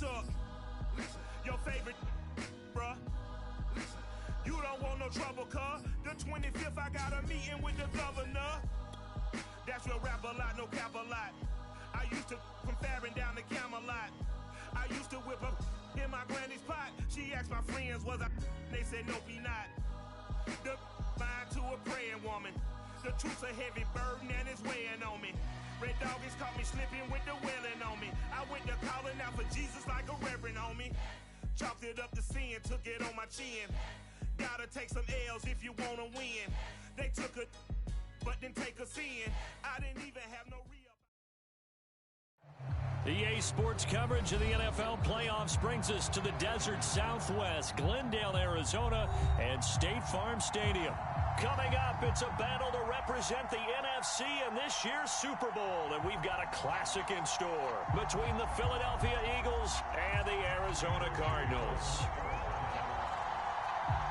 took your favorite, bruh. You don't want no trouble, cuz. The 25th, I got a meeting with the governor. That's real rap a lot, no cap a lot. I used to from Farron down to Camelot. I used to whip up in my granny's pot. She asked my friends, was I? They said, nope, he not. The mind to a praying woman. The truth's a heavy burden and it's weighing on me. Red doggies caught me slipping with the wailing on me. I went to calling out for Jesus like a reverend on me. Chalked it up to sin, took it on my chin. Gotta take some L's if you wanna win. They took a, but didn't take us in. I didn't even have no re-up. EA Sports coverage of the NFL playoffs brings us to the desert Southwest, Glendale, Arizona, and State Farm Stadium. Coming up, it's a battle to represent the NFC in this year's Super Bowl, and we've got a classic in store between the Philadelphia Eagles and the Arizona Cardinals.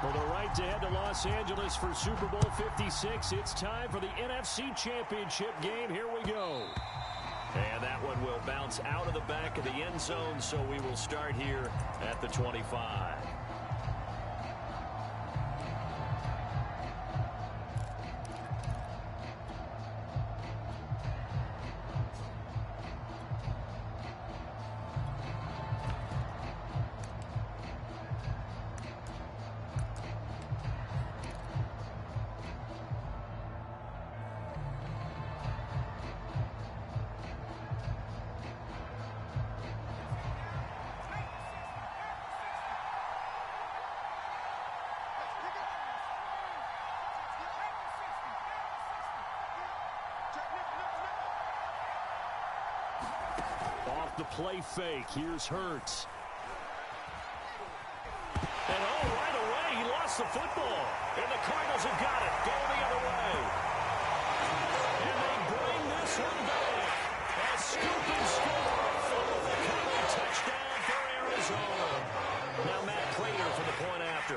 For the right to head to Los Angeles for Super Bowl 56, it's time for the NFC Championship game. Here we go. And that one will bounce out of the back of the end zone, so we will start here at the 25. The play fake. Here's Hurts. And right away, he lost the football. And the Cardinals have got it. Going the other way. And they bring this one back. A scoop and score. The Cardinal touchdown for Arizona. Now Matt Prater for the point after.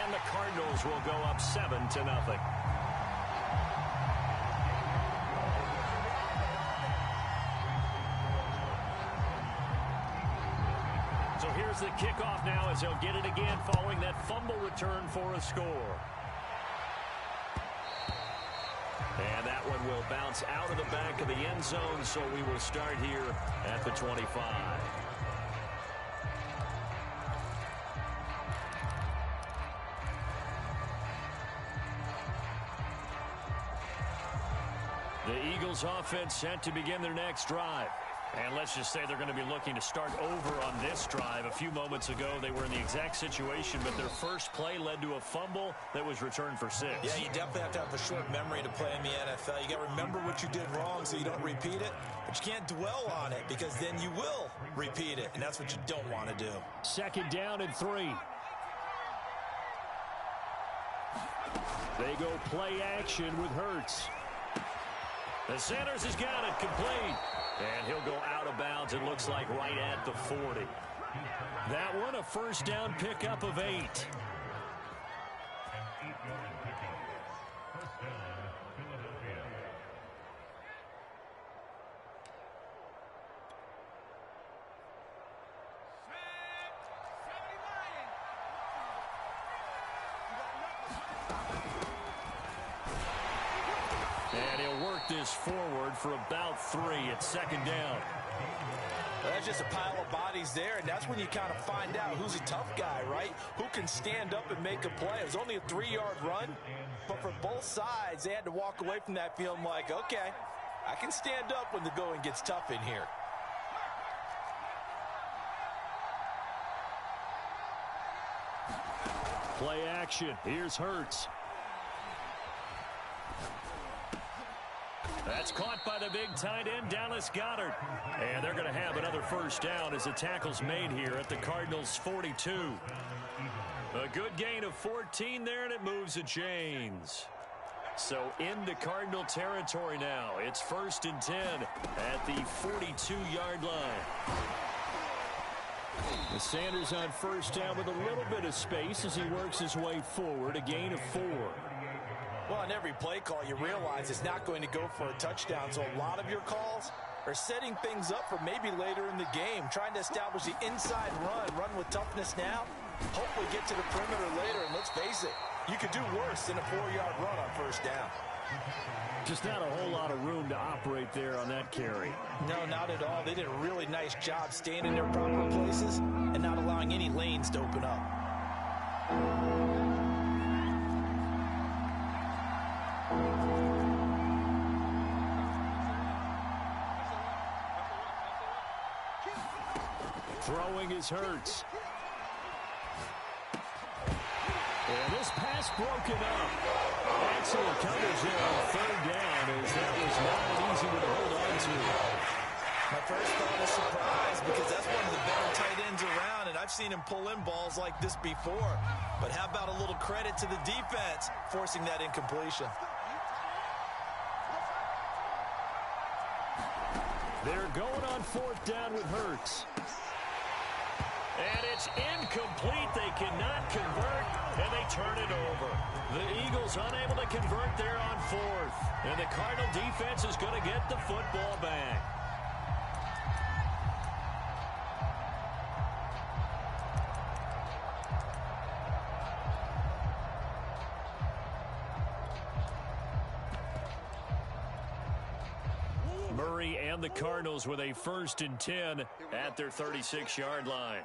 And the Cardinals will go up 7-0. Here's the kickoff now as he'll get it again following that fumble return for a score. And that one will bounce out of the back of the end zone, so we will start here at the 25. The Eagles offense set to begin their next drive. And let's just say they're going to be looking to start over on this drive. A few moments ago, they were in the exact situation, but their first play led to a fumble that was returned for 6. Yeah, you definitely have to have a short memory to play in the NFL. You got to remember what you did wrong so you don't repeat it, but you can't dwell on it because then you will repeat it, and that's what you don't want to do. 2nd down and 3. They go play action with Hurts. The Sanders has got it complete. And he'll go out of bounds, it looks like, right at the 40. That one a first down pickup of 8. And he'll work this forward for about 3 at 2nd down. Well, that's just a pile of bodies there, and that's when you kind of find out who's a tough guy, right? Who can stand up and make a play. It was only a 3-yard run, but for both sides, they had to walk away from that feeling like, okay, I can stand up when the going gets tough in here. Play action. Here's Hurts. That's caught by the big tight end, Dallas Goedert. And they're going to have another first down as the tackle's made here at the Cardinals' 42. A good gain of 14 there, and it moves the chains. So into Cardinal territory now. It's 1st and 10 at the 42-yard line. The Sanders on first down with a little bit of space as he works his way forward. A gain of 4. Well, on every play call, you realize it's not going to go for a touchdown, so a lot of your calls are setting things up for maybe later in the game, trying to establish the inside run with toughness now, hopefully get to the perimeter later, and let's face it, you could do worse than a 4-yard run on first down. Just not a whole lot of room to operate there on that carry. No, not at all. They did a really nice job staying in their proper places and not allowing any lanes to open up. Throwing is Hurts. And this pass broken up. Excellent coverage there on third down, as that was not an easy one to hold on to. My first thought is surprise, because that's one of the better tight ends around, and I've seen him pull in balls like this before. But how about a little credit to the defense forcing that incompletion? They're going on fourth down with Hurts. And it's incomplete. They cannot convert, and they turn it over. The Eagles unable to convert there on fourth. And the Cardinal defense is going to get the football back. Murray and the Cardinals with a 1st and 10 at their 36-yard line.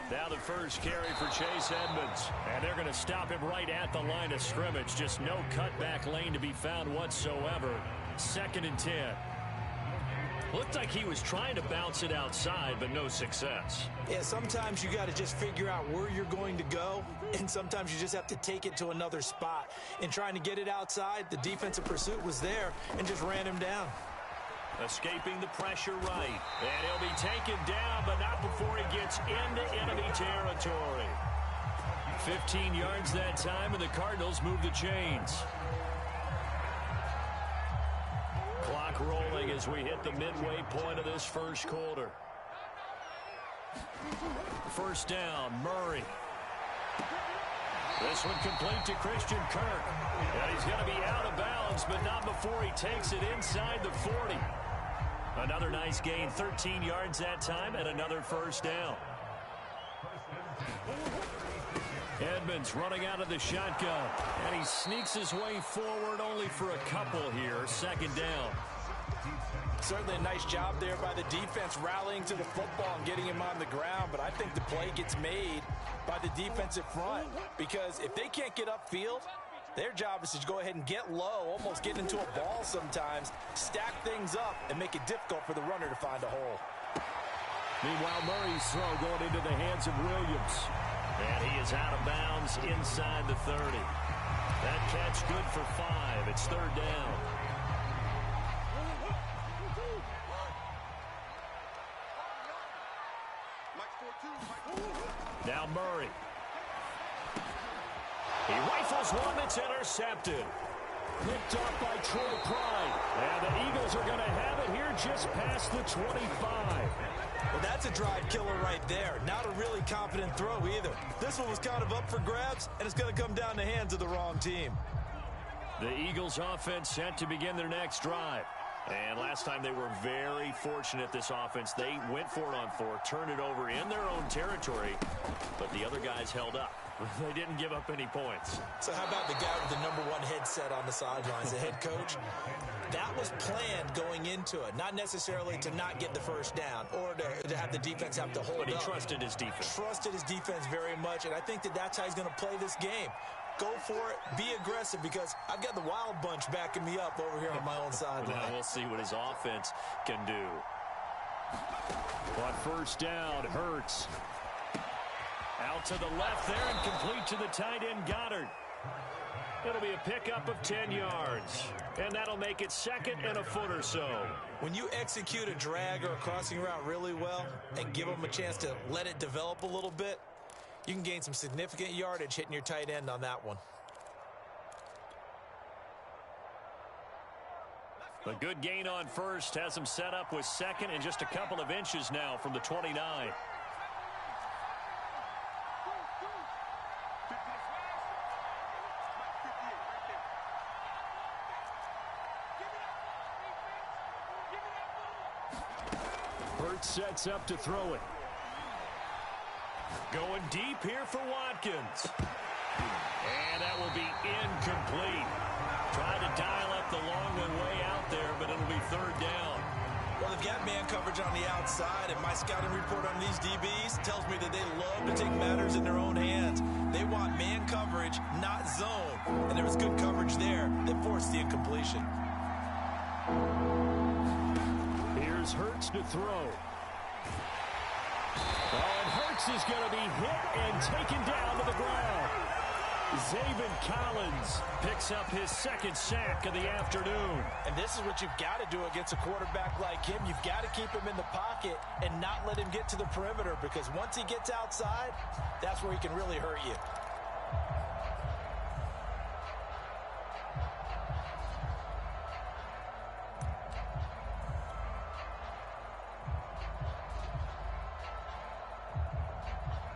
Now the first carry for Chase Edmonds. And they're going to stop him right at the line of scrimmage. Just no cutback lane to be found whatsoever. 2nd and 10. Looked like he was trying to bounce it outside, but no success. Yeah, sometimes you got to just figure out where you're going to go, and sometimes you just have to take it to another spot. In trying to get it outside, the defensive pursuit was there and just ran him down. Escaping the pressure right. And he'll be taken down, but not before he gets into enemy territory. 15 yards that time, and the Cardinals move the chains. Clock rolling as we hit the midway point of this first quarter. First down, Murray. This one complete to Christian Kirk. And he's going to be out of bounds, but not before he takes it inside the 40. Another nice gain, 13 yards that time, and another first down. Edmonds running out of the shotgun, and he sneaks his way forward only for a couple here. 2nd down. Certainly a nice job there by the defense rallying to the football and getting him on the ground, but I think the play gets made by the defensive front, because if they can't get upfield, their job is to go ahead and get low, almost get into a ball sometimes, stack things up, and make it difficult for the runner to find a hole. Meanwhile, Murray's throw going into the hands of Williams. And he is out of bounds inside the 30. That catch good for 5. It's 3rd down. Now Murray. He rifles one that's intercepted. Picked off by Troy Pride. And the Eagles are going to have it here just past the 25. Well, that's a drive killer right there. Not a really confident throw either. This one was kind of up for grabs, and it's going to come down the hands of the wrong team. The Eagles offense set to begin their next drive. And last time they were very fortunate, this offense. They went for it on 4, turned it over in their own territory, but the other guys held up. They didn't give up any points. So how about the guy with the #1 headset on the sidelines, the head coach? That was planned going into it, not necessarily to not get the first down or to have the defense have to hold up. But he trusted his defense. Trusted his defense very much, and I think that's how he's going to play this game. Go for it, be aggressive, because I've got the Wild Bunch backing me up over here on my own sideline. Now we'll see what his offense can do. On first down, Hurts. Out to the left there and complete to the tight end, Goddard. It'll be a pickup of 10 yards, and that'll make it 2nd and a foot or so. When you execute a drag or a crossing route really well and give them a chance to let it develop a little bit, you can gain some significant yardage hitting your tight end on that one. A good gain on first has him set up with 2nd and just a couple of inches now from the 29. Hurts sets up to throw it. Going deep here for Watkins. And that will be incomplete. Tried to dial up the long one way out there, but it'll be third down. Well, they've got man coverage on the outside, and my scouting report on these DBs tells me that they love to take matters in their own hands. They want man coverage, not zone. And there was good coverage there that forced the incompletion. Here's Hurts to throw. And Hurts is going to be hit and taken down to the ground. Zaven Collins picks up his second sack of the afternoon. And this is what you've got to do against a quarterback like him. You've got to keep him in the pocket and not let him get to the perimeter, because once he gets outside, that's where he can really hurt you.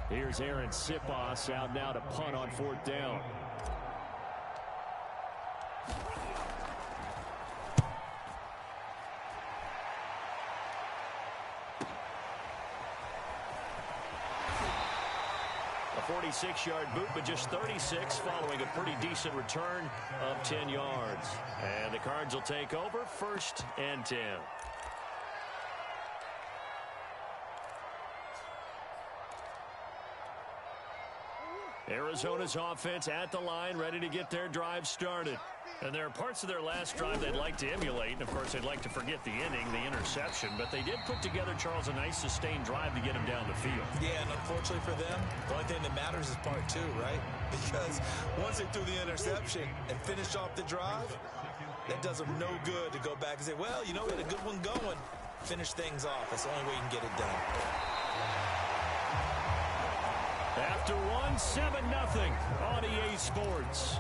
Here's Aaron Sipos out now to punt on fourth down. A 46-yard boot, but just 36 following a pretty decent return of 10 yards. And the Cards will take over, 1st and 10. Arizona's offense at the line, ready to get their drive started. And there are parts of their last drive they'd like to emulate. And, of course, they'd like to forget the inning, the interception. But they did put together, Charles, a nice sustained drive to get him down the field. Yeah, and unfortunately for them, the only thing that matters is part 2, right? Because once they threw the interception and finished off the drive, that does them no good to go back and say, well, you know, we had a good one going. Finish things off. That's the only way you can get it done. After one, 7-0 on EA Sports.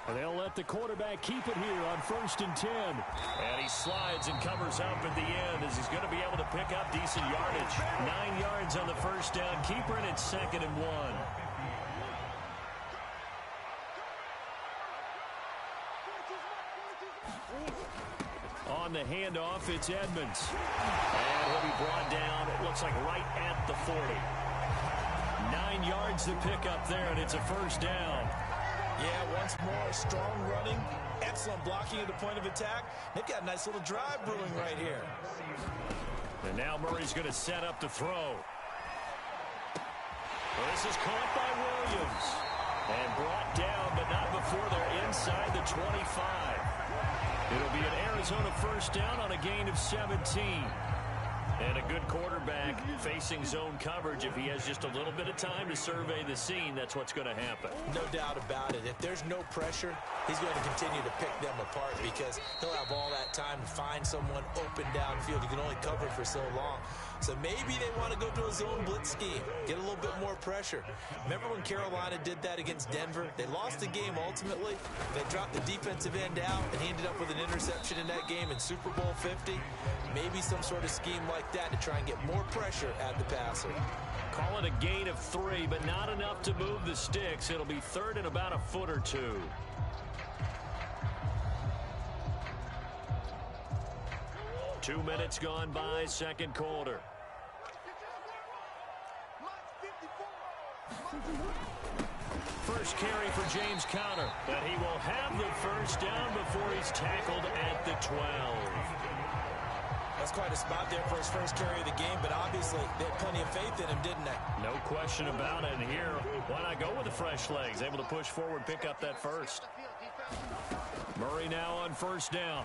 And they'll let the quarterback keep it here on 1st and 10. And he slides and covers up at the end as he's going to be able to pick up decent yardage. 9 yards on the first down. Keeper, and it's 2nd and 1. On the handoff, it's Edmonds. And he'll be brought down, it looks like right at the 40. 9 yards to pick up there, and it's a 1st down. Yeah, once more, strong running, excellent blocking at the point of attack. They've got a nice little drive brewing right here. And now Murray's going to set up to throw. Well, this is caught by Williams. And brought down, but not before they're inside the 25. It'll be an Arizona 1st down on a gain of 17. And a good quarterback facing zone coverage. If he has just a little bit of time to survey the scene, that's what's going to happen. No doubt about it. If there's no pressure, he's going to continue to pick them apart because he'll have all that time to find someone open downfield. He can only cover for so long. So maybe they want to go to a zone blitz scheme, get a little bit more pressure. Remember when Carolina did that against Denver? They lost the game ultimately. They dropped the defensive end out, and he ended up with an interception in that game in Super Bowl 50. Maybe some sort of scheme like that to try and get more pressure at the passer. Call it a gain of 3, but not enough to move the sticks. It'll be 3rd and about a foot or 2. Two minutes gone by, 2nd quarter. First carry for James Conner, but he will have the 1st down before he's tackled at the 12. That's quite a spot there for his first carry of the game, but obviously they had plenty of faith in him, didn't they? No question about it. And here, why not go with the fresh legs? Able to push forward, pick up that 1st. Murray now on 1st down.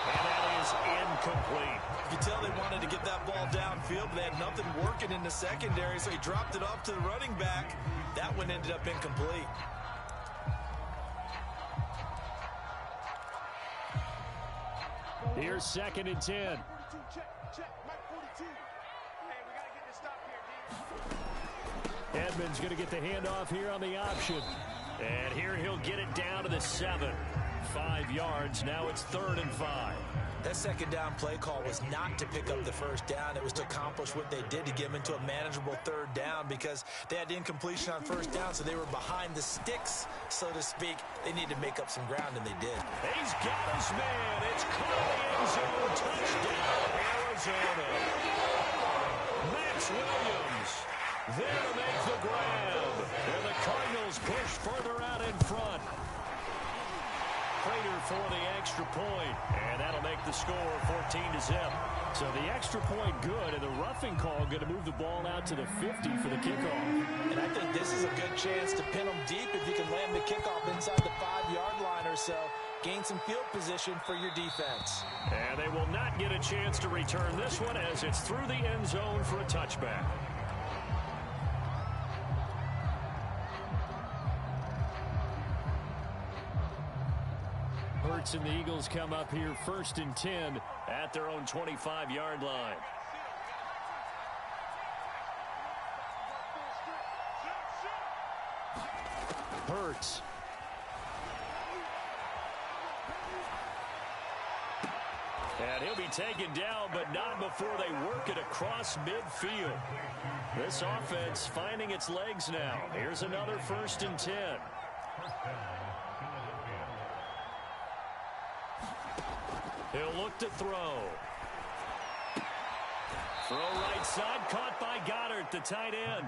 And that is incomplete. You can tell they wanted to get that ball downfield, but they had nothing working in the secondary, so he dropped it off to the running back. That one ended up incomplete. Here's 2nd and 10. Edmonds going to get the handoff here on the option. And here he'll get it down to the 7. 5 yards. Now it's 3rd and 5. That second down play call was not to pick up the first down. It was to accomplish what they did to get them into a manageable 3rd down because they had incompletion on first down, so they were behind the sticks, so to speak. They needed to make up some ground, and they did. He's got his man. It's caught in the end zone. Touchdown, Arizona. Max Williams there to make the grab. And the Cardinals push further out in front. Prater for the extra point, and that'll make the score 14-0. So the extra point good, and the roughing call going to move the ball out to the 50 for the kickoff. And I think this is a good chance to pin them deep if you can land the kickoff inside the 5-yard line or so. Gain some field position for your defense. And they will not get a chance to return this one as it's through the end zone for a touchback. Hurts and the Eagles come up here 1st and 10 at their own 25-yard line. Hurts. And he'll be taken down, but not before they work it across midfield. This offense finding its legs now. Here's another 1st and 10. He'll look to throw. Throw right side, caught by Goddard, the tight end.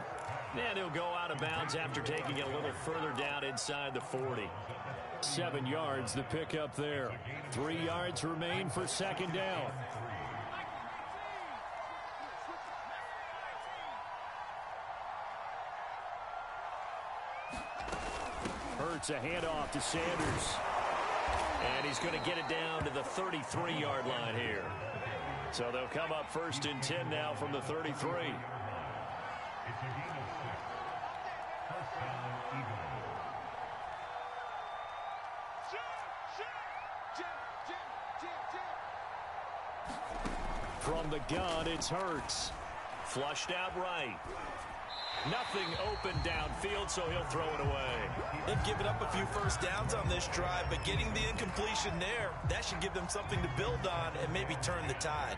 And he'll go out of bounds after taking it a little further down inside the 40. 7 yards, the pickup there. 3 yards remain for 2nd down. Hurts a handoff to Sanders. And he's going to get it down to the 33-yard line here. So they'll come up 1st and 10 now from the 33. From the gun, it's Hurts. Flushed out right. Nothing open downfield, so he'll throw it away. They've given up a few first downs on this drive, but getting the incompletion there, that should give them something to build on and maybe turn the tide.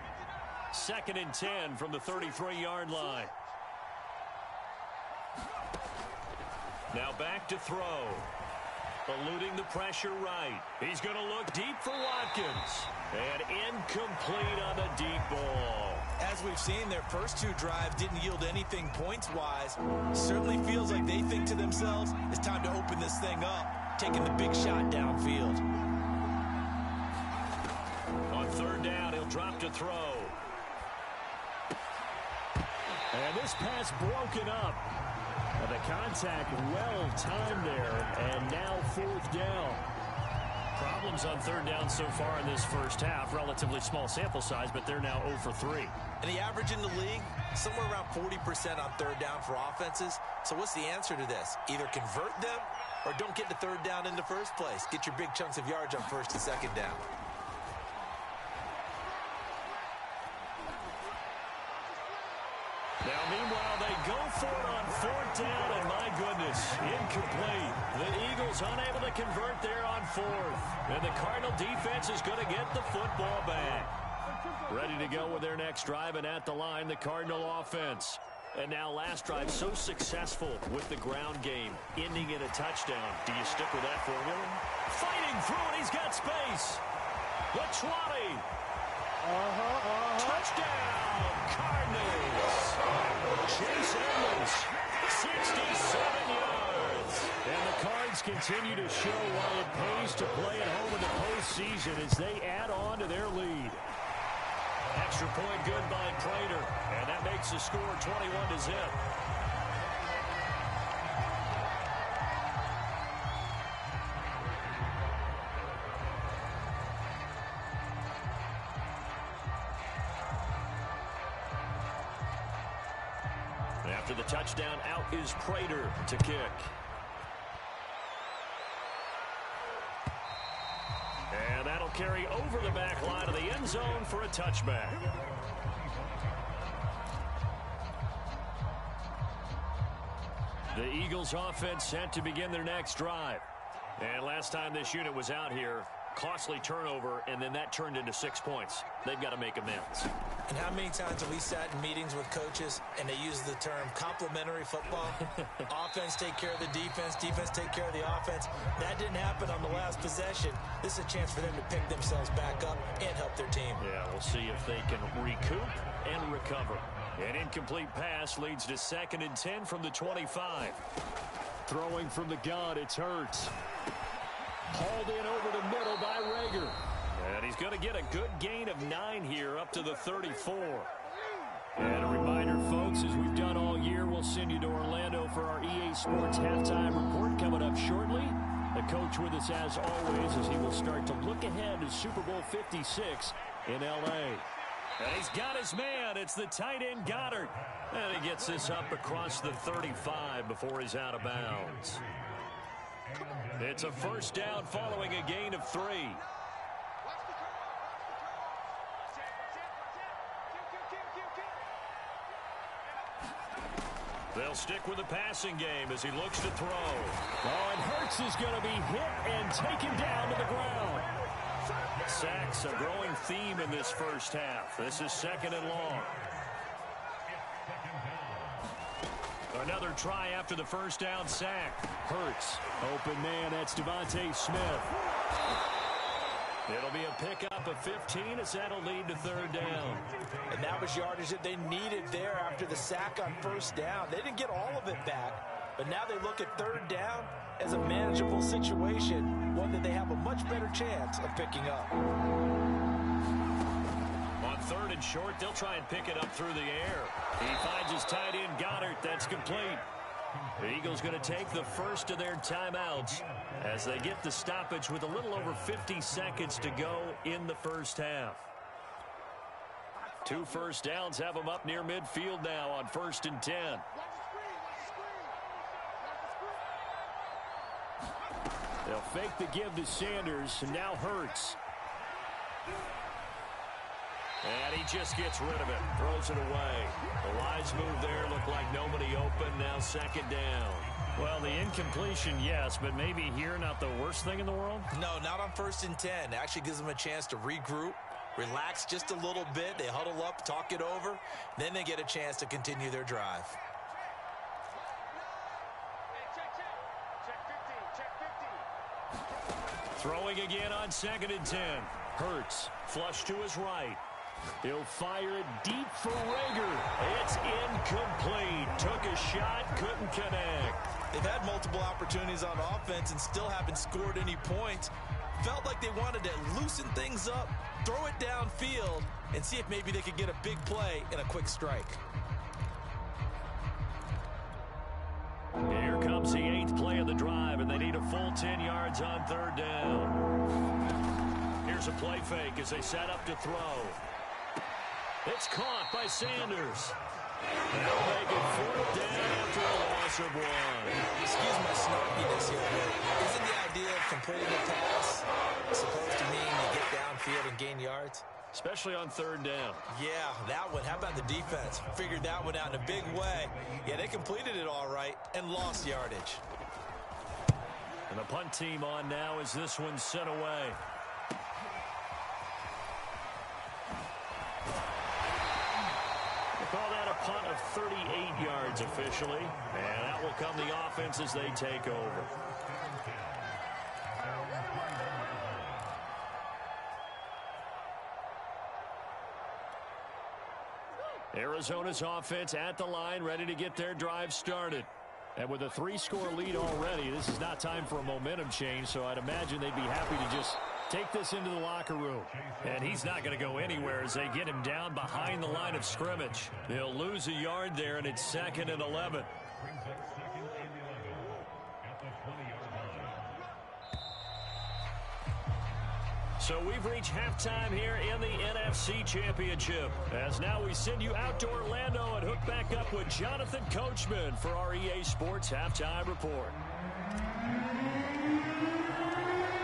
2nd and 10 from the 33-yard line. Now back to throw. Eluding the pressure right. He's going to look deep for Watkins. And incomplete on the deep ball. As we've seen, their first 2 drives didn't yield anything points-wise. Certainly feels like they think to themselves, it's time to open this thing up, taking the big shot downfield. On 3rd down, he'll drop to throw. And this pass broken up. The contact well timed there, and now 4th down. Problems on 3rd down so far in this first half. Relatively small sample size, but they're now 0 for 3. And the average in the league, somewhere around 40% on 3rd down for offenses. So what's the answer to this? Either convert them or don't get to 3rd down in the first place. Get your big chunks of yards on 1st and 2nd down. Now, meanwhile, they go for it on 4th down, and my goodness, incomplete. The Eagles unable to convert there on 4th. And the Cardinal defense is going to get the football back. Ready to go with their next drive, and at the line, the Cardinal offense. And now last drive so successful with the ground game, ending in a touchdown. Do you stick with that formula? Fighting through it, he's got space. The 20. Touchdown, Cardinals. Chase Edmonds, 67 yards. And the Cards continue to show why it pays to play at home in the postseason as they add on to their lead. Extra point good by Prater, and that makes the score 21-0. After the touchdown, out is Prater to kick. And that'll carry over the back line of the end zone for a touchback. The Eagles offense set to begin their next drive. And last time this unit was out here, costly turnover, and then that turned into 6 points. They've got to make amends. And how many times have we sat in meetings with coaches and they use the term complementary football? Offense take care of the defense, defense take care of the offense. That didn't happen on the last possession. This is a chance for them to pick themselves back up and help their team. Yeah, we'll see if they can recoup and recover. An incomplete pass leads to 2nd and 10 from the 25. Throwing from the gun, it's Hurts. Hauled in over the middle by Rager. And he's going to get a good gain of 9 here up to the 34. And a reminder, folks, as we've done all year, we'll send you to Orlando for our EA Sports halftime report coming up shortly. The coach with us as always as he will start to look ahead to Super Bowl 56 in L.A. And he's got his man. It's the tight end Goddard. And he gets this up across the 35 before he's out of bounds. It's a first down following a gain of 3. They'll stick with the passing game as he looks to throw. Oh, and Hurts is going to be hit and taken down to the ground. Sacks a growing theme in this first half. This is 2nd and long. Another try after the first down sack. Hurts, open man, that's Devontae Smith. It'll be a pickup of 15 as that'll lead to 3rd down. And that was yardage that they needed there after the sack on first down. They didn't get all of it back, but now they look at 3rd down as a manageable situation, one that they have a much better chance of picking up. On 3rd and short, they'll try and pick it up through the air. He finds his tight end Goddard. That's complete. The Eagles going to take the first of their timeouts as they get the stoppage with a little over 50 seconds to go in the first half. 2 first downs have them up near midfield now on 1st and 10. They'll fake the give to Sanders, and now Hurts. And he just gets rid of it, throws it away. The lines move there, look like nobody open, now 2nd down. Well, the incompletion, yes, but maybe here not the worst thing in the world? No, not on 1st and 10. It actually gives them a chance to regroup, relax just a little bit. They huddle up, talk it over. Then they get a chance to continue their drive. Throwing again on 2nd and 10. Hurts, flush to his right. He'll fire it deep for Rager. It's incomplete. Took a shot, couldn't connect. They've had multiple opportunities on offense and still haven't scored any points. Felt like they wanted to loosen things up, throw it downfield, and see if maybe they could get a big play and a quick strike. Here comes the 8th play of the drive, and they need a full 10 yards on 3rd down. Here's a play fake as they set up to throw. It's caught by Sanders. They'll make it 4th down after a loss of 1. Excuse my snarkiness here, but isn't the idea of completing a pass supposed to mean you get downfield and gain yards? Especially on 3rd down. Yeah, that one. How about the defense? Figured that one out in a big way. Yeah, they completed it all right and lost yardage. And the punt team on now as this one's sent away. Call that a punt of 38 yards officially. And that will come the offense as they take over. Arizona's offense at the line, ready to get their drive started. And with a 3-score lead already, this is not time for a momentum change, so I'd imagine they'd be happy to just take this into the locker room. And he's not going to go anywhere as they get him down behind the line of scrimmage. They'll lose a yard there, and it's 2nd and 11. So we've reached halftime here in the NFC Championship. As now we send you out to Orlando and hook back up with Jonathan Coachman for our EA Sports Halftime Report.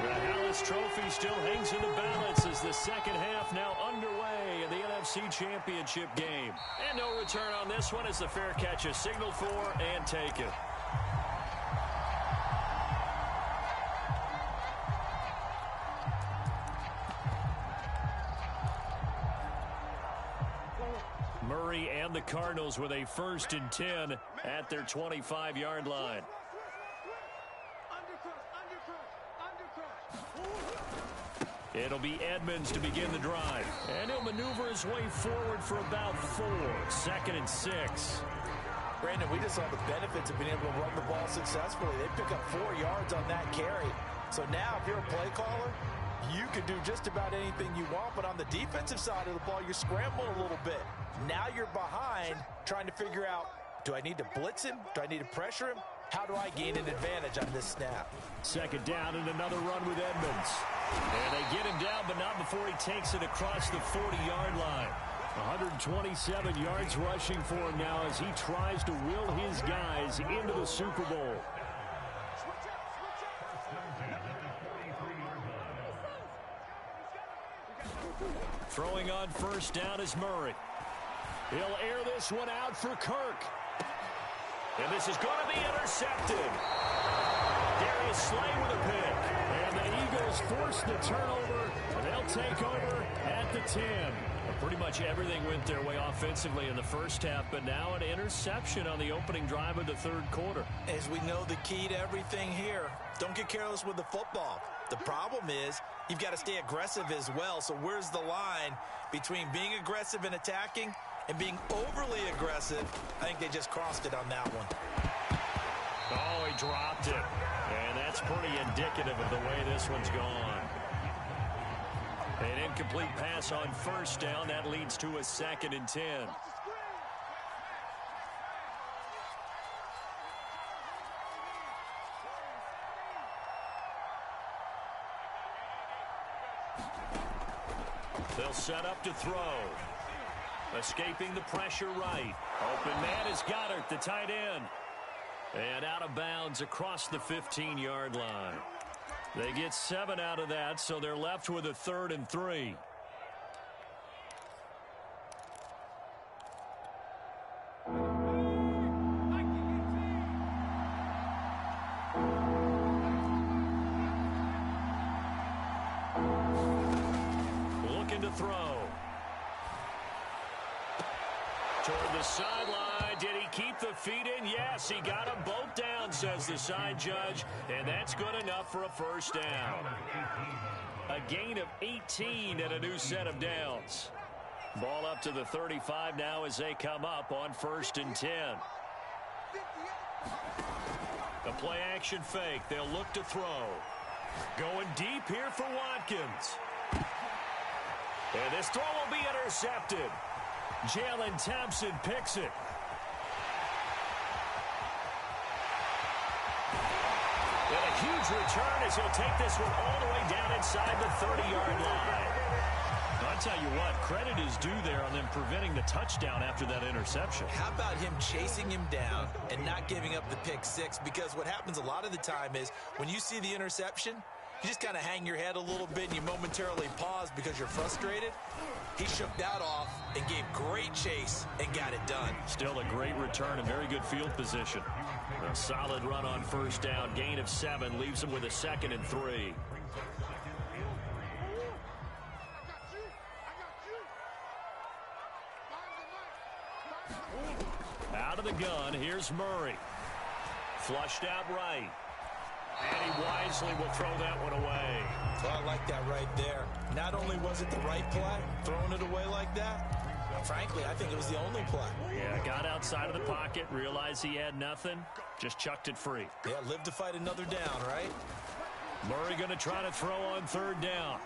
The Trophy still hangs in the balance as the second half now underway in the NFC Championship game. And no return on this one as the fair catch is signaled for and taken. Murray and the Cardinals with a 1st and 10 at their 25-yard line. It'll be Edmonds to begin the drive. And he'll maneuver his way forward for about 4. 2nd and 6. Brandon, we just saw the benefits of being able to run the ball successfully. They pick up 4 yards on that carry. So now if you're a play caller, you can do just about anything you want. But on the defensive side of the ball, you're scrambling a little bit. Now you're behind trying to figure out, do I need to blitz him? Do I need to pressure him? How do I gain an advantage on this snap? 2nd down and another run with Edmonds. And they get him down, but not before he takes it across the 40-yard line. 127 yards rushing for him now as he tries to will his guys into the Super Bowl. Throwing on 1st down is Murray. He'll air this one out for Kirk. And this is going to be intercepted. Darius Slay with a pick. And the Eagles force the turnover, and they'll take over at the 10. Pretty much everything went their way offensively in the first half, but now an interception on the opening drive of the 3rd quarter. As we know, the key to everything here, don't get careless with the football. The problem is you've got to stay aggressive as well. So where's the line between being aggressive and attacking and being overly aggressive? I think they just crossed it on that one. Oh, he dropped it. And that's pretty indicative of the way this one's gone. An incomplete pass on 1st down. That leads to a 2nd and 10. They'll set up to throw. Escaping the pressure right. Open man is Goddard, the tight end. And out of bounds across the 15-yard line. They get 7 out of that, so they're left with a 3rd and 3. Looking to throw. Toward the sideline. Did he keep the feet in? Yes, he got them both down, says the side judge. And that's good enough for a 1st down. A gain of 18 and a new set of downs. Ball up to the 35 now as they come up on 1st and 10. A play action fake. They'll look to throw. Going deep here for Watkins. And this throw will be intercepted. Jalen Thompson picks it. And a huge return as he'll take this one all the way down inside the 30-yard line. I'll tell you what, credit is due there on them preventing the touchdown after that interception. How about him chasing him down and not giving up the pick 6? Because what happens a lot of the time is when you see the interception, you just kind of hang your head a little bit and you momentarily pause because you're frustrated. He shook that off and gave great chase and got it done. Still a great return and very good field position. A solid run on 1st down. Gain of 7 leaves him with a 2nd and 3. Out of the gun, here's Murray. Flushed out right. And he wisely will throw that one away. Well, I like that right there. Not only was it the right play, throwing it away like that, frankly, I think it was the only play. Yeah, got outside of the pocket, realized he had nothing, just chucked it free. Yeah, live to fight another down, right? Murray going to try to throw on 3rd down.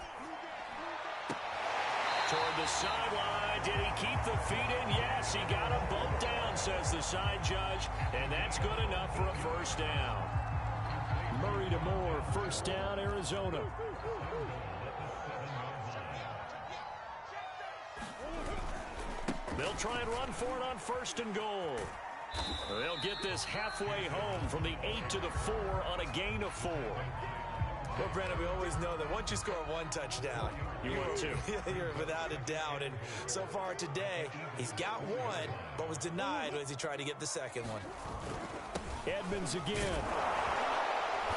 Toward the sideline. Did he keep the feet in? Yes, he got them both down, says the side judge. And that's good enough for a 1st down. Murray to Moore, 1st down, Arizona. They'll try and run for it on 1st and goal. They'll get this halfway home from the 8 to the 4 on a gain of 4. Well, Brandon, we always know that once you score 1 touchdown, you're without a doubt. And so far today, he's got 1, but was denied as he tried to get the 2nd one. Edmonds again.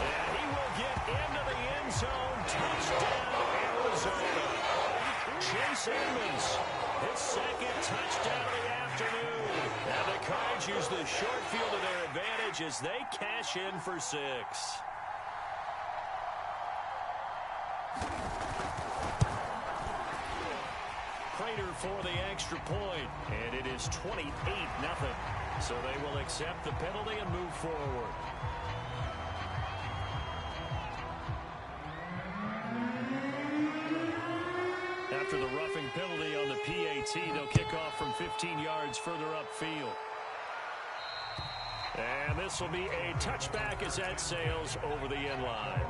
And he will get into the end zone. Touchdown, Arizona. Chase Edmonds His second touchdown of the afternoon. And the Cards use the short field to their advantage as they cash in for 6. Prater for the extra point, and it is 28-0. So they will accept the penalty and move forward. After the roughing penalty on the PAT, they'll kick off from 15 yards further upfield. And this will be a touchback as that sails over the end line.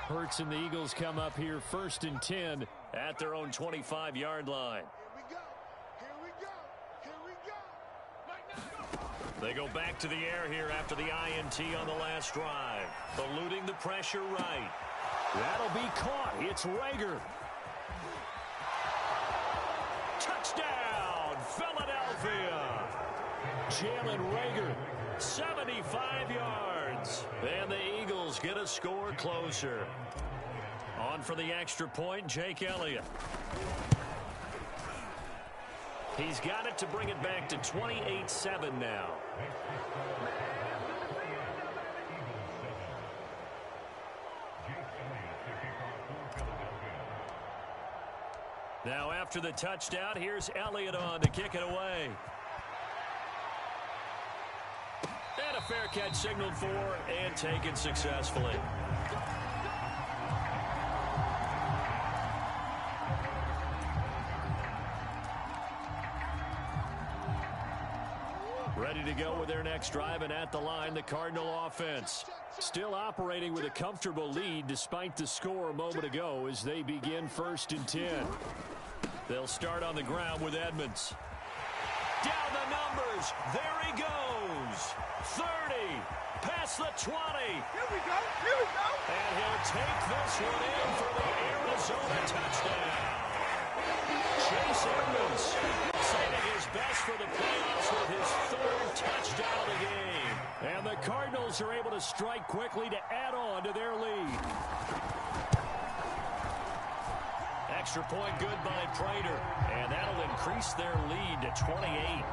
Hurts and the Eagles come up here 1st and 10 at their own 25-yard line. They go back to the air here after the INT on the last drive. Eluding the pressure right. That'll be caught. It's Rager. Touchdown, Philadelphia. Jalen Rager, 75 yards. And the Eagles get a score closer. On for the extra point, Jake Elliott. He's got it to bring it back to 28-7 now. Now after the touchdown, here's Elliott on to kick it away. And a fair catch signaled for and taken successfully. Ready to go with their next drive, and at the line, the Cardinal offense. Still operating with a comfortable lead despite the score a moment ago as they begin 1st and 10. They'll start on the ground with Edmonds. Down the numbers. There he goes. 30. Past the 20. Here we go. Here we go. And he'll take this one in for the Arizona touchdown. Chase Edmonds saving his best for the playoffs with his 3rd touchdown of the game. And the Cardinals are able to strike quickly to add on to their lead. Extra point good by Prater. And that'll increase their lead to 28.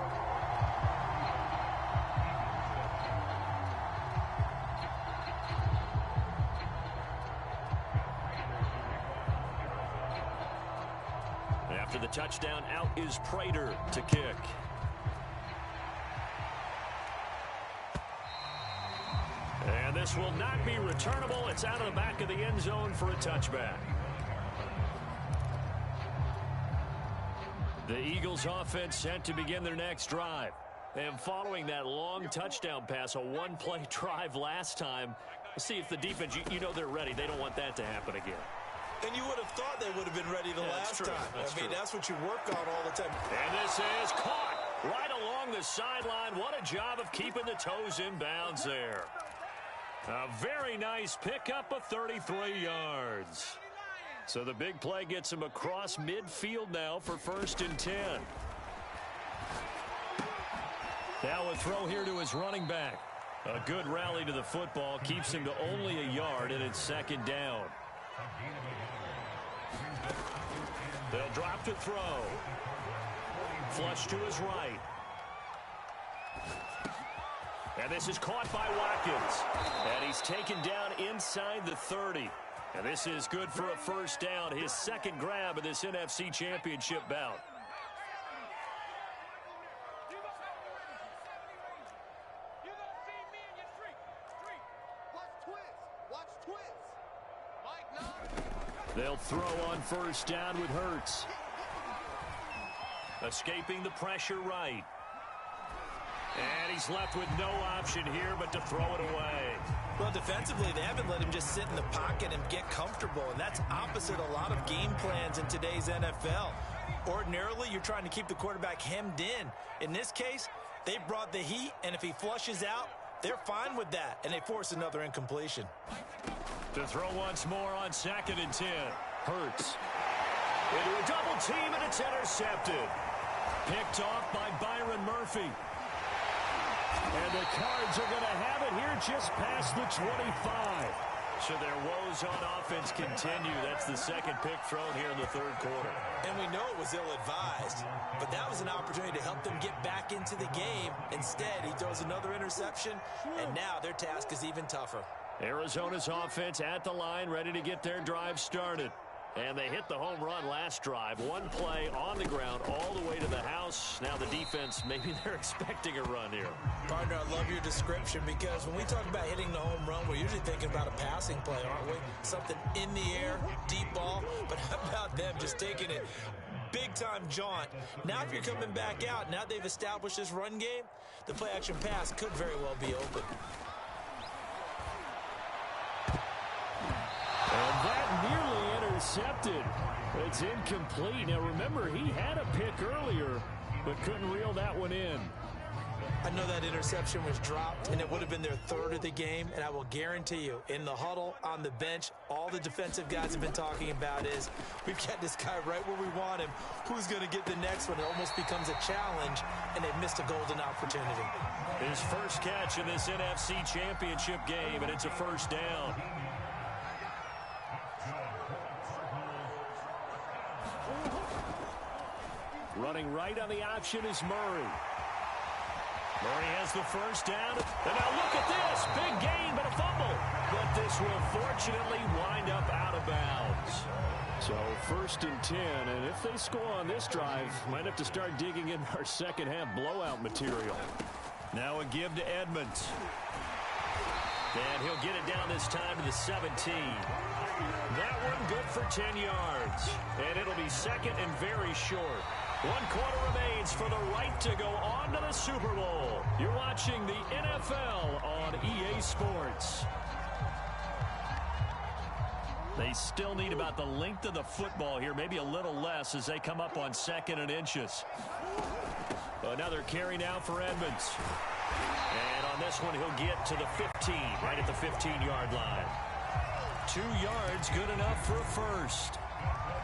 After the touchdown, out is Prater to kick. And this will not be returnable. It's out of the back of the end zone for a touchback. The Eagles offense set to begin their next drive. And following that long touchdown pass, a one-play drive last time, let's see if the defense, you know they're ready. They don't want that to happen again. And you would have thought they would have been ready the last time. I mean, that's what you work on all the time. And this is caught right along the sideline. What a job of keeping the toes in bounds there. A very nice pickup of 33 yards. So the big play gets him across midfield now for 1st and 10. Now a throw here to his running back. A good rally to the football keeps him to only a yard, and it's 2nd down. They'll drop to throw. Flush to his right. And this is caught by Watkins. And he's taken down inside the 30. And this is good for a 1st down. His 2nd grab of this NFC Championship bout. They'll throw on 1st down with Hurts. Escaping the pressure right. And he's left with no option here but to throw it away. Well, defensively, they haven't let him just sit in the pocket and get comfortable, and that's opposite a lot of game plans in today's NFL. Ordinarily, you're trying to keep the quarterback hemmed in. In this case, they brought the heat, and if he flushes out, they're fine with that, and they force another incompletion. To throw once more on 2nd and 10. Hurts. Into a double team, and it's intercepted. Picked off by Byron Murphy. And the Cards are going to have it here just past the 25. So their woes on offense continue. That's the second pick thrown here in the third quarter. And we know it was ill-advised, but that was an opportunity to help them get back into the game. Instead, he throws another interception, and now their task is even tougher. Arizona's offense at the line, ready to get their drive started. And they hit the home run last drive. One play on the ground all the way to the house. Now the defense, maybe they're expecting a run here. Partner, I love your description because when we talk about hitting the home run, we're usually thinking about a passing play, aren't we? Something in the air, deep ball. But how about them just taking it big-time jaunt? Now if you're coming back out, now they've established this run game, the play-action pass could very well be open. And that nearly intercepted. It's incomplete. Now remember, he had a pick earlier, but couldn't reel that one in. I know that interception was dropped, and it would have been their third of the game, and I will guarantee you, in the huddle, on the bench, all the defensive guys have been talking about is, we've got this guy right where we want him. Who's going to get the next one? It almost becomes a challenge, and they've missed a golden opportunity. His first catch in this NFC Championship game, and it's a first down. Running right on the option is Murray. Murray has the first down. And now look at this. Big gain, but a fumble. But this will fortunately wind up out of bounds. So first and 10. And if they score on this drive, might have to start digging in our second half blowout material. Now a give to Edmonds. And he'll get it down this time to the 17. That one good for 10 yards. And it'll be second and very short. 1 quarter remains for the right to go on to the Super Bowl. You're watching the NFL on EA Sports. They still need about the length of the football here, maybe a little less as they come up on 2nd and inches. Another carry now for Edmonds. And on this one, he'll get to the 15, right at the 15-yard line. 2 yards, good enough for a first.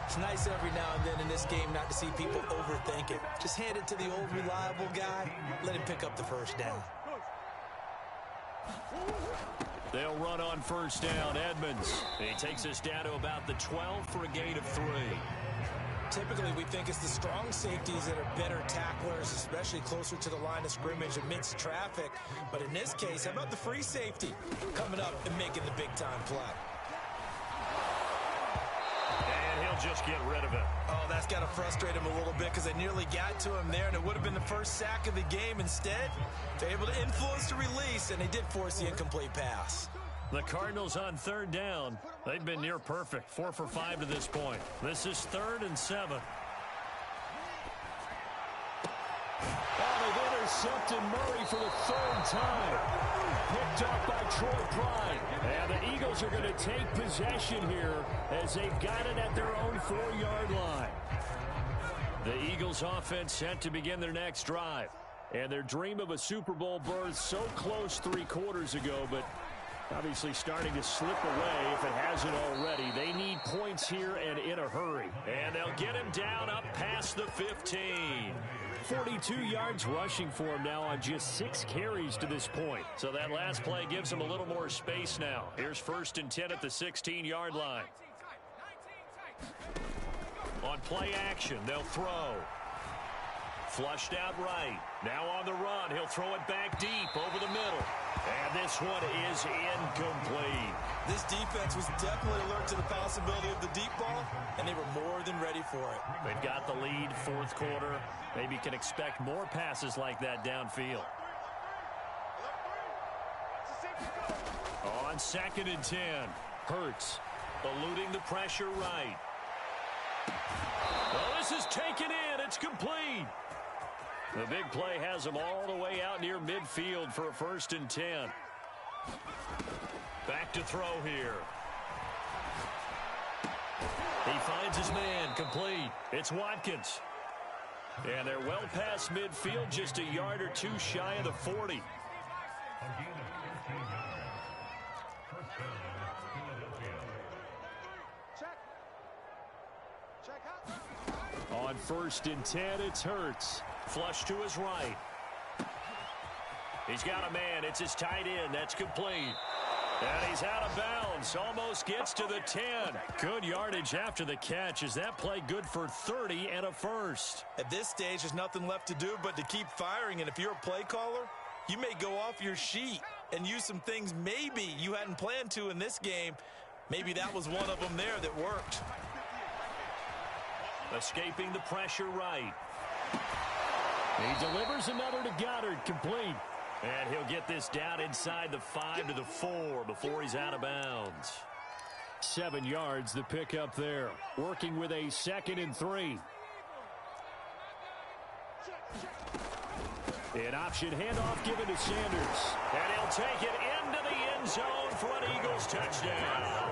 It's nice every now and then in this game not to see people overthink it. Just hand it to the old reliable guy. Let him pick up the first down. They'll run on first down. Edmonds. He takes us down to about the 12 for a gain of 3. Typically, we think it's the strong safeties that are better tacklers, especially closer to the line of scrimmage amidst traffic. But in this case, how about the free safety coming up and making the big-time play? Just get rid of it. Oh, that's got to frustrate him a little bit because they nearly got to him there, and it would have been the first sack of the game. Instead, they're able to influence the release, and they did force the incomplete pass. The Cardinals on 3rd down. They've been near perfect. 4 for 5 to this point. This is 3rd and 7. Oh, they've intercepted Murray for the 3rd time. Picked up by Troy Pride. And the Eagles are going to take possession here as they've got it at their own 4-yard line. The Eagles offense set to begin their next drive. And their dream of a Super Bowl berth so close 3 quarters ago, but obviously starting to slip away if it hasn't already. They need points here and in a hurry. And they'll get him down up past the 15. 42 yards rushing for him now on just 6 carries to this point. So that last play gives him a little more space now. Here's 1st and 10 at the 16-yard line. On play action, they'll throw. Flushed out right. Now on the run, he'll throw it back deep over the middle. And this one is incomplete. This defense was definitely alert to the possibility of the deep ball, and they were more than ready for it. They've got the lead, 4th quarter. Maybe can expect more passes like that downfield. On 2nd and 10, Hurts eluding the pressure right. Well, this is taken in. It's complete. The big play has him all the way out near midfield for a 1st and 10. Back to throw here. He finds his man, complete. It's Watkins. And they're well past midfield, just a yard or 2 shy of the 40. On 1st and 10, it's Hurts. Flush to his right. He's got a man. It's his tight end. That's complete. And he's out of bounds. Almost gets to the 10. Good yardage after the catch. Is that play good for 30 and a first? At this stage, there's nothing left to do but to keep firing. And if you're a play caller, you may go off your sheet and use some things maybe you hadn't planned to in this game. Maybe that was one of them there that worked. Escaping the pressure right. He delivers another to Goddard, complete. And he'll get this down inside the 5 to the 4 before he's out of bounds. 7 yards, the pickup there. Working with a 2nd and 3. An option handoff given to Sanders. And he'll take it into the end zone for an Eagles touchdown.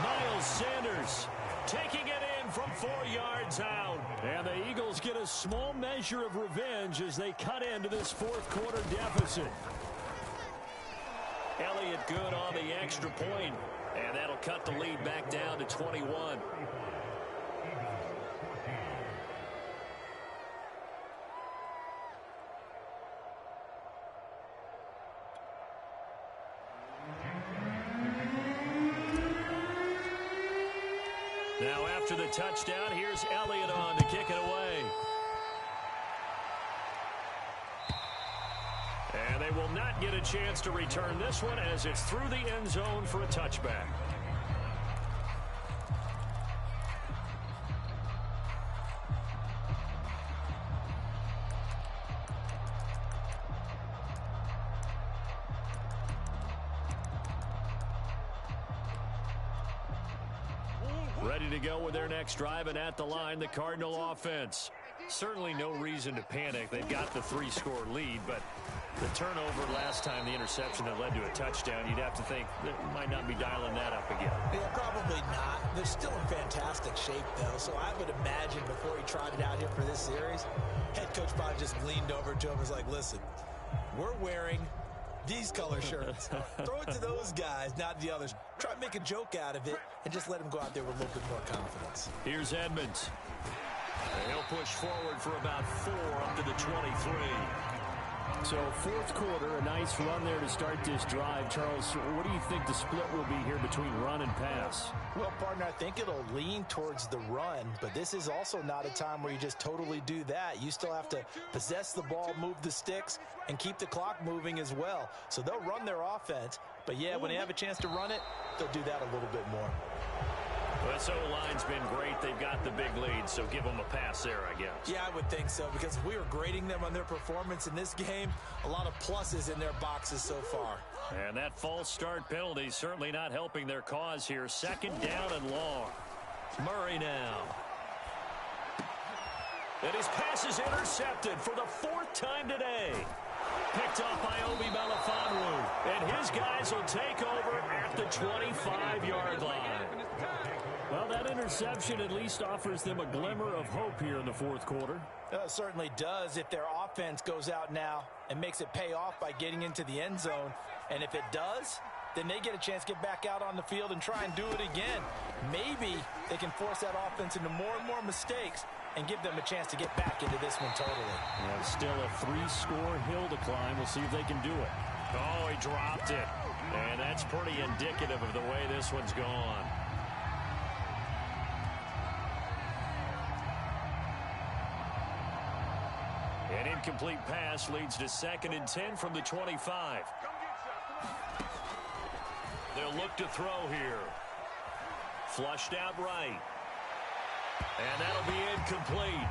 Miles Sanders taking it in from 4 yards out. And the Eagles get a small measure of revenge as they cut into this fourth quarter deficit. Elliott good on the extra point. And that'll cut the lead back down to 21. Now after the touchdown, here's Elliott on to kick it away. And they will not get a chance to return this one as it's through the end zone for a touchback. Ready to go with their next drive, and at the line, the Cardinal offense. Certainly no reason to panic. They've got the 3-score lead, but the turnover last time, the interception that led to a touchdown, you'd have to think they might not be dialing that up again. Yeah, probably not. They're still in fantastic shape, though, so I would imagine before he trotted out here for this series, head coach probably just leaned over to him and was like, listen, we're wearing these color shirts. Throw it to those guys, not the others. Try to make a joke out of it and just let them go out there with a little bit more confidence. Here's Edmonds. And he'll push forward for about 4 up to the 23. So fourth quarter, a nice run there to start this drive. Charles, what do you think the split will be here between run and pass? Well, partner, I think it'll lean towards the run, but this is also not a time where you just totally do that. You still have to possess the ball, move the sticks, and keep the clock moving as well. So they'll run their offense, but yeah, when they have a chance to run it, they'll do that a little bit more. Well, this O-line's been great. They've got the big lead, so give them a pass there, I guess. Yeah, I would think so, because if we were grading them on their performance in this game, a lot of pluses in their boxes so far. And that false start penalty certainly not helping their cause here. 2nd down and long. Murray now. And his pass is intercepted for the 4th time today. Picked off by Obi Melifonwu. And his guys will take over at the 25-yard line. Well, that interception at least offers them a glimmer of hope here in the fourth quarter. It certainly does if their offense goes out now and makes it pay off by getting into the end zone. And if it does, then they get a chance to get back out on the field and try and do it again. Maybe they can force that offense into more and more mistakes and give them a chance to get back into this one totally. Yeah, still a 3-score hill to climb. We'll see if they can do it. Oh, he dropped it. And that's pretty indicative of the way this one's gone. An incomplete pass leads to 2nd and 10 from the 25. They'll look to throw here. Flushed out right. And that'll be incomplete.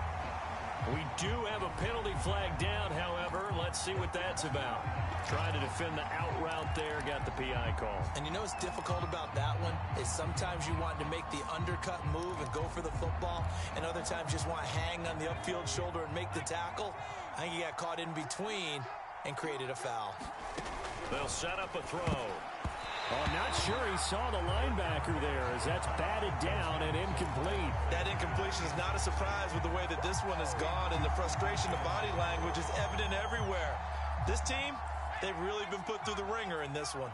We do have a penalty flag down, however. Let's see what that's about. Trying to defend the out route there, got the PI call. And you know what's difficult about that one is sometimes you want to make the undercut move and go for the football, and other times you just want to hang on the upfield shoulder and make the tackle. I think he got caught in between and created a foul. They'll set up a throw. Oh, I'm not sure he saw the linebacker there as that's batted down and incomplete. That incompletion is not a surprise with the way that this one has gone, and the frustration, the body language is evident everywhere. This team, they've really been put through the ringer in this one.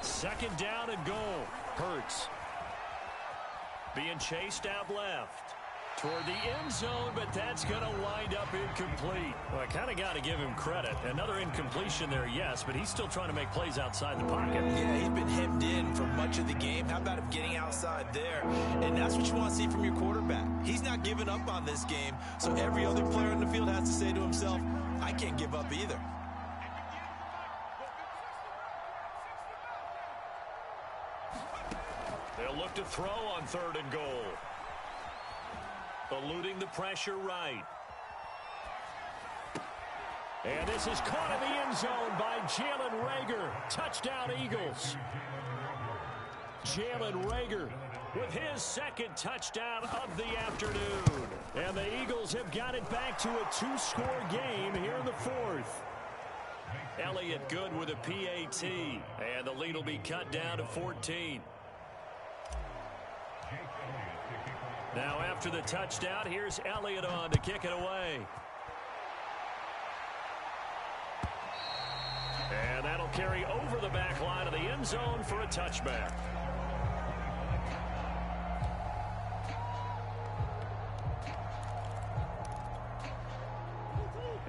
2nd down and goal. Hurts being chased out left. Toward the end zone, but that's going to wind up incomplete. Well, I kind of got to give him credit. Another incompletion there, yes, but he's still trying to make plays outside the pocket. Yeah, he's been hemmed in for much of the game. How about him getting outside there? And that's what you want to see from your quarterback. He's not giving up on this game, so every other player in the field has to say to himself, I can't give up either. They'll look to throw on 3rd and goal. Eluding the pressure right. And this is caught in the end zone by Jalen Reagor. Touchdown, Eagles. Jalen Reagor with his 2nd touchdown of the afternoon. And the Eagles have got it back to a 2-score game here in the 4th. Elliott good with a PAT. And the lead will be cut down to 14. Now after the touchdown, here's Elliott on to kick it away. And that'll carry over the back line of the end zone for a touchback.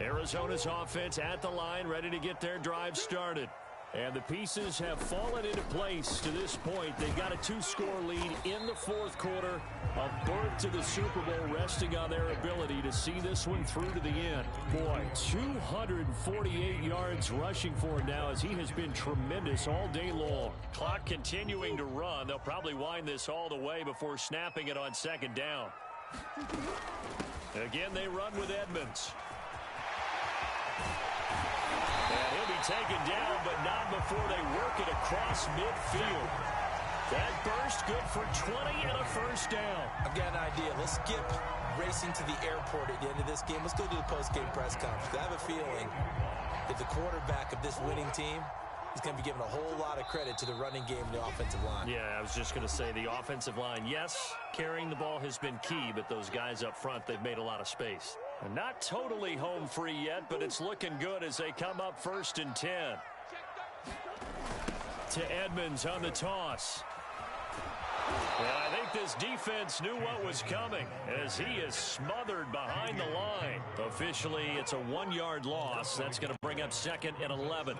Arizona's offense at the line, ready to get their drive started. And the pieces have fallen into place to this point. They've got a 2-score lead in the 4th quarter. A berth to the Super Bowl resting on their ability to see this one through to the end. Boy, 248 yards rushing for him now as he has been tremendous all day long. Clock continuing to run. They'll probably wind this all the way before snapping it on 2nd down. Again, they run with Edmonds. And he'll be taken down, but not before they work it across midfield. That burst good for 20 and a 1st down. I've got an idea. Let's skip racing to the airport at the end of this game. Let's go to the post-game press conference. I have a feeling that the quarterback of this winning team is going to be given a whole lot of credit to the running game and the offensive line. Yeah, I was just going to say the offensive line, yes, carrying the ball has been key, but those guys up front, they've made a lot of space. And not totally home free yet, but it's looking good as they come up 1st and 10. To Edmonds on the toss. And I think this defense knew what was coming as he is smothered behind the line. Officially, it's a 1-yard loss. That's going to bring up 2nd and 11.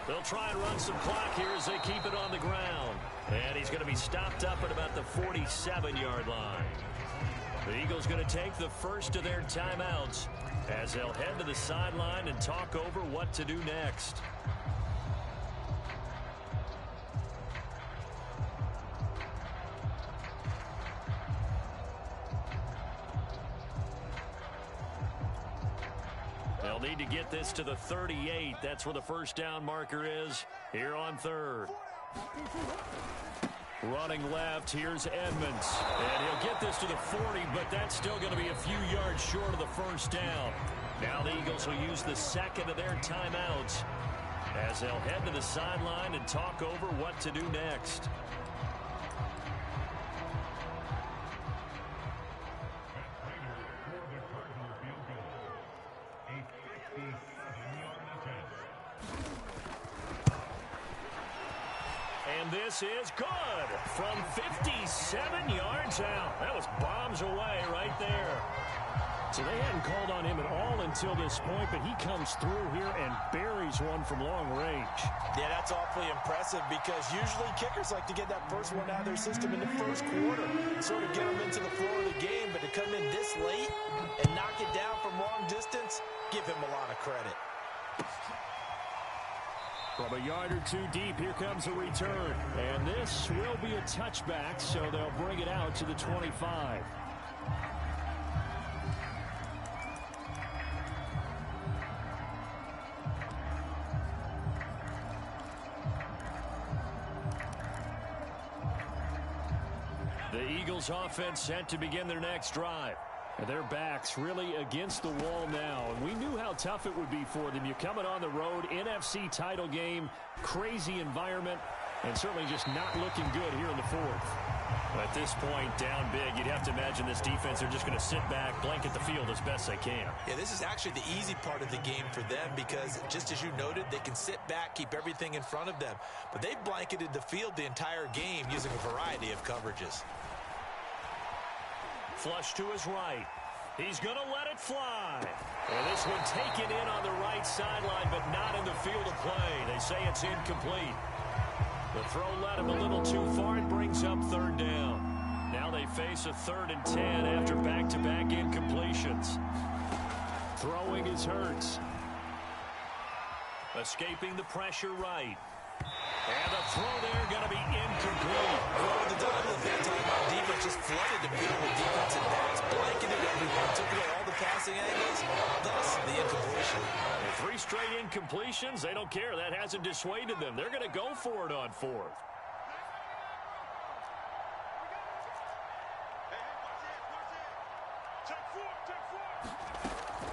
They'll try and run some clock here as they keep it on the ground. And he's going to be stopped up at about the 47-yard line. The Eagles going to take the first of their timeouts as they'll head to the sideline and talk over what to do next. They'll need to get this to the 38. That's where the 1st down marker is here on 3rd. Running left, here's Edmonds. And he'll get this to the 40, but that's still going to be a few yards short of the 1st down. Now the Eagles will use the 2nd of their timeouts as they'll head to the sideline and talk over what to do next. And this is good from 57 yards out. That was bombs away right there. So they hadn't called on him at all until this point, but he comes through here and buries one from long range. Yeah, that's awfully impressive because usually kickers like to get that first one out of their system in the 1st quarter, sort of get them into the flow of the game, but to come in this late and knock it down from long distance, give him a lot of credit. From a yard or 2 deep, here comes a return. And this will be a touchback, so they'll bring it out to the 25. The Eagles offense set to begin their next drive. And their backs really against the wall now. And we knew how tough it would be for them. You're coming on the road, NFC title game, crazy environment, and certainly just not looking good here in the 4th. At this point, down big, you'd have to imagine this defense are just going to sit back, blanket the field as best they can. Yeah, this is actually the easy part of the game for them because, just as you noted, they can sit back, keep everything in front of them. But they've blanketed the field the entire game using a variety of coverages. Flush to his right. He's going to let it fly. And this one taken in on the right sideline, but not in the field of play. They say it's incomplete. The throw led him a little too far. It brings up third down. Now they face a 3rd and 10 after back-to-back incompletions. Throwing is Hurts. Escaping the pressure right. And the throw there going to be incomplete. Well, the double of that timeout defense just flooded the field with defensive backs, blanketed everyone, took away all the passing angles, thus the incompletion. And 3 straight incompletions, they don't care. That hasn't dissuaded them. They're going to go for it on 4th.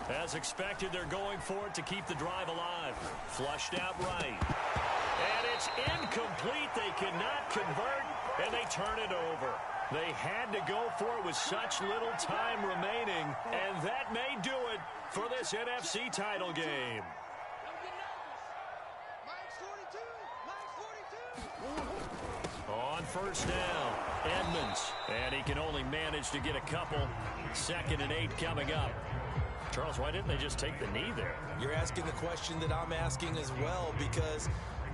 As expected, they're going for it to keep the drive alive. Flushed out right. And it's incomplete. They cannot convert, and they turn it over. They had to go for it with such little time remaining, and that may do it for this NFC title game. On first down, Edmonds. And he can only manage to get a couple. 2nd and 8 coming up. Charles, why didn't they just take the knee there? You're asking the question that I'm asking as well, because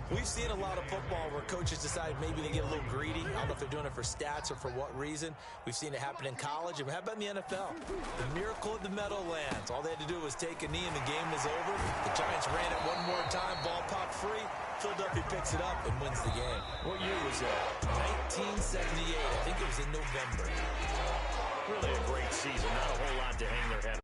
we've seen a lot of football where coaches decide maybe they get a little greedy. I don't know if they're doing it for stats or for what reason. We've seen it happen in college. And how about in the NFL? The miracle of the Meadowlands. All they had to do was take a knee and the game was over. The Giants ran it one more time. Ball popped free. Philadelphia picks it up and wins the game. What year was that? 1978. I think it was in November. Really a great season. Not a whole lot to hang their head